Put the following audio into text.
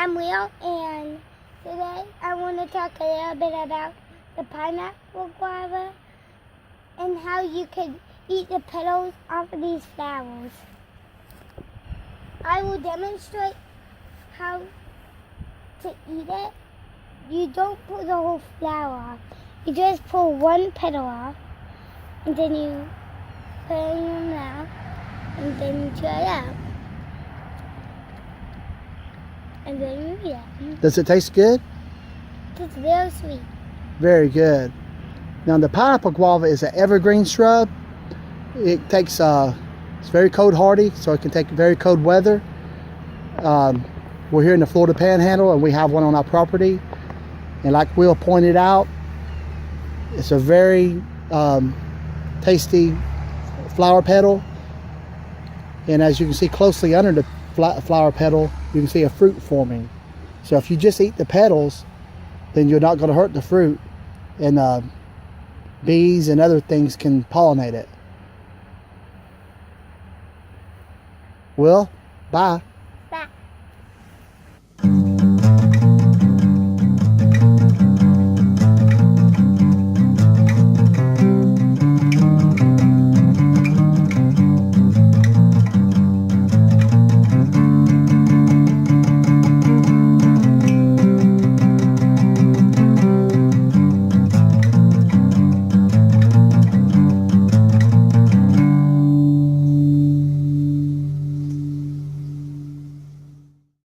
I'm Will, and today I want to talk a little bit about the pineapple guava and how you can eat the petals off of these flowers. I will demonstrate how to eat it. You don't pull the whole flower off. You just pull one petal off, and then you put it in your mouth, and then you chew it out. And then you eat it. Does it taste good? It's very sweet. Very good. Now the pineapple guava is an evergreen shrub. It takes, it's very cold hardy, so it can take very cold weather. We're here in the Florida Panhandle, and we have one on our property. And like Will pointed out, it's a very tasty flower petal. And as you can see closely under the flower petal, you can see a fruit forming. So if you just eat the petals, then you're not going to hurt the fruit, and bees and other things can pollinate it. Well, bye.